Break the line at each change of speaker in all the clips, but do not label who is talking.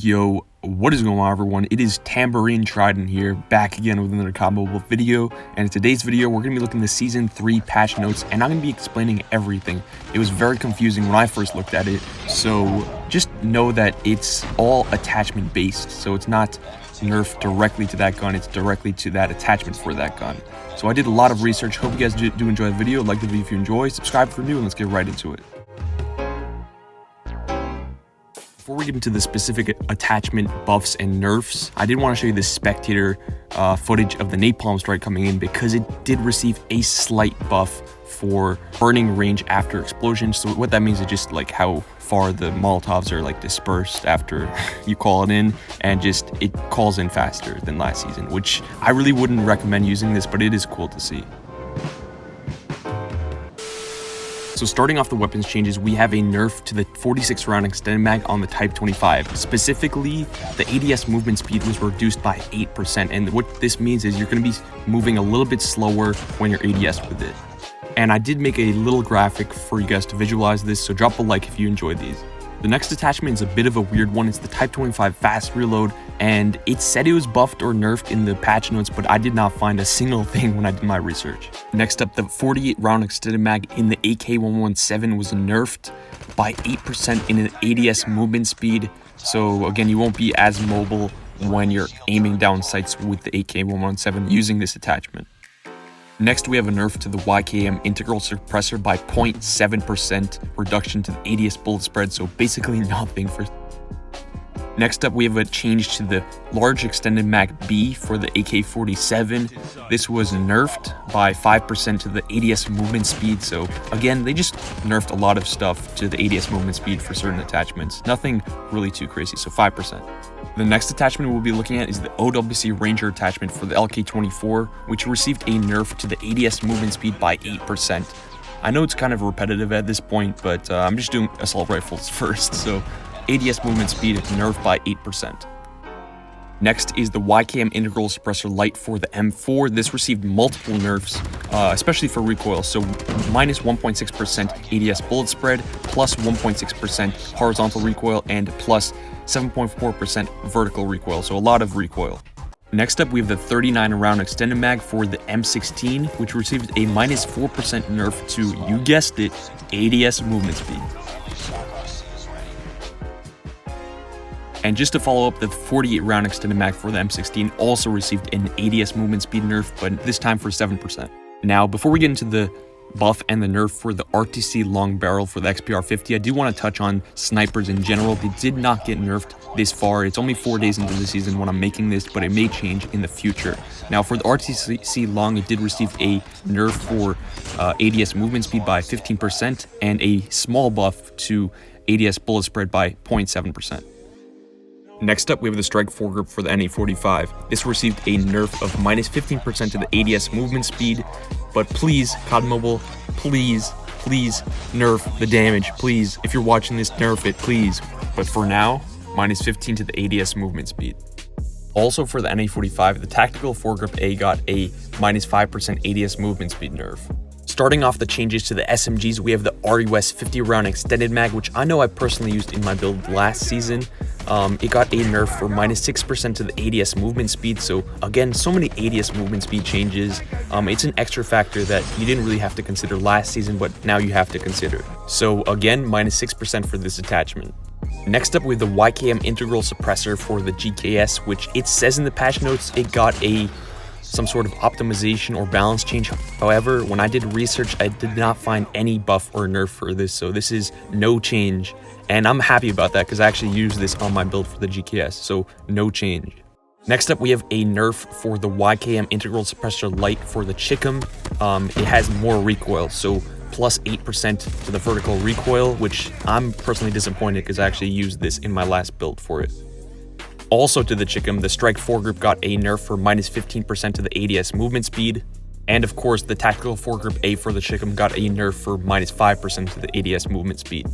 Yo, what is going on, everyone? It is Tambourine Trident here, back again with another COD Mobile video. And in today's video, we're going to be looking at the Season 3 patch notes, and I'm going to be explaining everything. It was very confusing when I first looked at it, so just know that it's all attachment based. So it's not nerfed directly to that gun, it's directly to that attachment for that gun. So I did a lot of research. Hope you guys do enjoy the video. Like the video if you enjoy, subscribe if you're new, and let's get right into it. Before we get into the specific attachment buffs and nerfs, I did want to show you this spectator footage of the Napalm strike coming in because it did receive a slight buff for burning range after explosion. So what that means is just like how far the Molotovs are like dispersed after you call it in, and just it calls in faster than last season, which I really wouldn't recommend using this, but it is cool to see. So starting off the weapons changes, we have a nerf to the 46 round extended mag on the Type 25. Specifically, the ADS movement speed was reduced by 8%, and what this means is you're going to be moving a little bit slower when you're ADS with it. And I did make a little graphic for you guys to visualize this, so drop a like if you enjoyed these. The next attachment is a bit of a weird one. It's the Type 25 fast reload, and it said it was buffed or nerfed in the patch notes, but I did not find a single thing when I did my research. Next up, the 48 round extended mag in the AK-117 was nerfed by 8% in an ADS movement speed. So again, you won't be as mobile when you're aiming down sights with the AK-117 using this attachment. Next, we have a nerf to the YKM integral suppressor by 0.7% reduction to the ADS bullet spread, so basically nothing for. Next up, we have a change to the large extended mag B for the AK-47. This was nerfed by 5% to the ADS movement speed, so again, they just nerfed a lot of stuff to the ADS movement speed for certain attachments. Nothing really too crazy, so 5%. The next attachment we'll be looking at is the OWC Ranger attachment for the LK24, which received a nerf to the ADS movement speed by 8%. I know it's kind of repetitive at this point, but I'm just doing assault rifles first, so ADS movement speed nerfed by 8%. Next is the YKM Integral Suppressor Light for the M4. This received multiple nerfs, especially for recoil. So minus 1.6% ADS bullet spread, plus 1.6% horizontal recoil, and plus 7.4% vertical recoil. So a lot of recoil. Next up, we have the 39 round extended mag for the M16, which received a minus 4% nerf to, you guessed it, ADS movement speed. And just to follow up, the 48 round extended mag for the M16 also received an ADS movement speed nerf, but this time for 7%. Now, before we get into the buff and the nerf for the RTC long barrel for the XPR50, I do want to touch on snipers in general. They did not get nerfed this far. It's only 4 days into the season when I'm making this, but it may change in the future. Now, for the RTC long, it did receive a nerf for ADS movement speed by 15% and a small buff to ADS bullet spread by 0.7%. Next up, we have the Strike foregrip for the NA45. This received a nerf of minus 15% to the ADS movement speed, but please, COD Mobile, please nerf the damage, please. If you're watching this, nerf it, please. But for now, minus 15 to the ADS movement speed. Also for the NA45, the Tactical Foregrip A got a minus 5% ADS movement speed nerf. Starting off the changes to the SMGs, we have the RUS 50 round extended mag, which I know I personally used in my build last season. It got a nerf for minus 6% to the ADS movement speed. So again, so many ADS movement speed changes. It's an extra factor that you didn't really have to consider last season, but now you have to consider. So again, minus 6% for this attachment. Next up, we have the YKM integral suppressor for the GKS, which it says in the patch notes it got some sort of optimization or balance change. However, when I did research, I did not find any buff or nerf for this, so this is no change. And I'm happy about that because I actually used this on my build for the GKS, so no change. Next up, we have a nerf for the YKM Integral Suppressor Light for the Chikum. It has more recoil, so plus 8% to the vertical recoil, which I'm personally disappointed because I actually used this in my last build for it. Also to the Chikum, the Strike foregrip got a nerf for minus 15% to the ADS movement speed. And of course, the Tactical Foregrip A for the Chikum got a nerf for minus 5% to the ADS movement speed.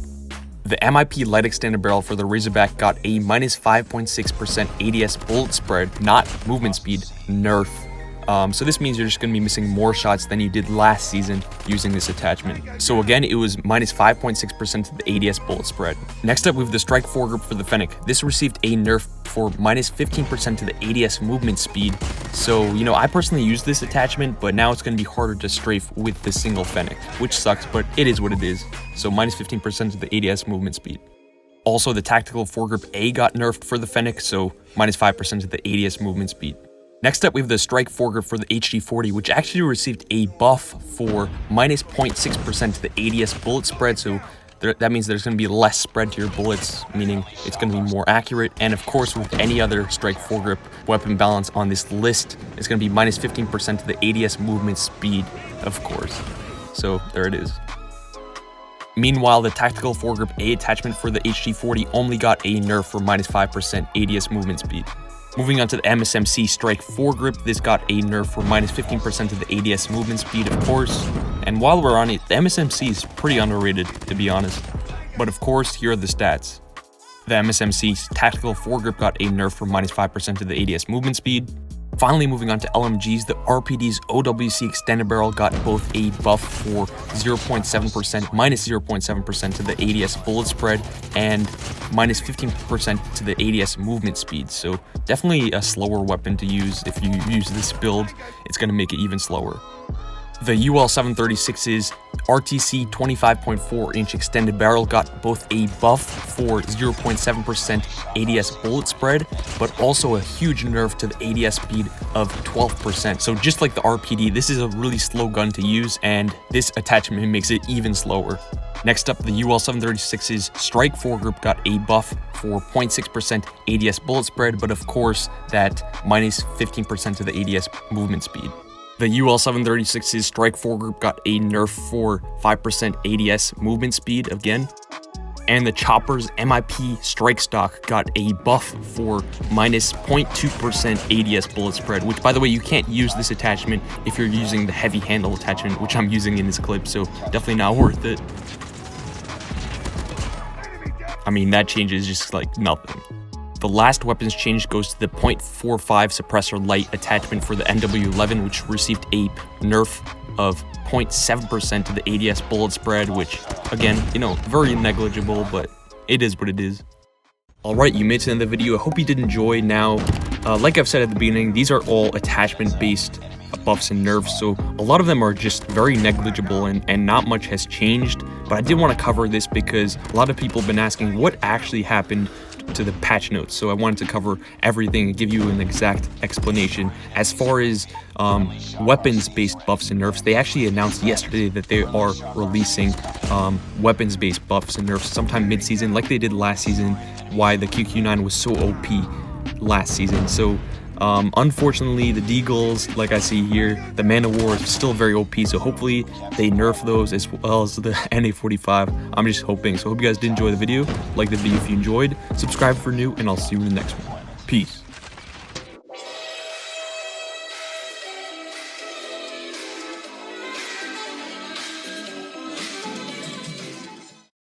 The MIP light extended barrel for the Razorback got a minus 5.6% ADS bullet spread, not movement speed, nerf. So this means you're just going to be missing more shots than you did last season using this attachment. So again, it was minus 5.6% to the ADS bullet spread. Next up, we have the strike foregrip for the Fennec. This received a nerf for minus 15% to the ADS movement speed. So, I personally use this attachment, but now it's going to be harder to strafe with the single Fennec, which sucks, but it is what it is. So minus 15% to the ADS movement speed. Also, the tactical foregrip A got nerfed for the Fennec, so minus 5% to the ADS movement speed. Next up, we have the strike foregrip for the HD40, which actually received a buff for minus 0.6% to the ADS bullet spread, so that means there's going to be less spread to your bullets, meaning it's going to be more accurate. And of course, with any other strike foregrip weapon balance on this list, it's going to be minus 15% to the ADS movement speed, of course. So there it is. Meanwhile, the tactical foregrip A attachment for the HD40 only got a nerf for minus 5% ADS movement speed. Moving on to the MSMC strike foregrip, this got a nerf for minus 15% to the ADS movement speed, of course. And while we're on it, the MSMC is pretty underrated, to be honest. But of course, here are the stats. The MSMC's tactical foregrip got a nerf for minus 5% to the ADS movement speed. Finally, moving on to LMGs, the RPD's OWC extended barrel got both a buff for 0.7%, minus 0.7% to the ADS bullet spread, and minus 15% to the ADS movement speed. So definitely a slower weapon to use. If you use this build, it's going to make it even slower. The UL 736's RTC 25.4-inch extended barrel got both a buff for 0.7% ADS bullet spread, but also a huge nerf to the ADS speed of 12%. So just like the RPD, this is a really slow gun to use, and this attachment makes it even slower. Next up, the UL 736's strike foregrip got a buff for 0.6% ADS bullet spread, but of course, that minus 15% to the ADS movement speed. The UL 736's strike foregrip got a nerf for 5% ADS movement speed again. And the Chopper's MIP strike stock got a buff for minus 0.2% ADS bullet spread, which, by the way, you can't use this attachment if you're using the heavy handle attachment, which I'm using in this clip, so definitely not worth it. I mean, that changes just like nothing. The last weapons change goes to the .45 suppressor light attachment for the NW11, which received a nerf of 0.7% to the ADS bullet spread, which, again, very negligible, but it is what it is. Alright, you made it to the end of the video. I hope you did enjoy. Now, like I've said at the beginning, these are all attachment-based buffs and nerfs, so a lot of them are just very negligible and not much has changed. But I did want to cover this because a lot of people have been asking what actually happened to the patch notes, so I wanted to cover everything and give you an exact explanation. As far as weapons-based buffs and nerfs, they actually announced yesterday that they are releasing weapons-based buffs and nerfs sometime mid-season, like they did last season, why the QQ9 was so OP last season. So unfortunately, the Deagles, like I see here, the Man of War is still very OP, so hopefully they nerf those as well as the NA45. I'm just hoping. So I hope you guys did enjoy the video. Like the video if you enjoyed, subscribe for new, and I'll see you in the next one. Peace.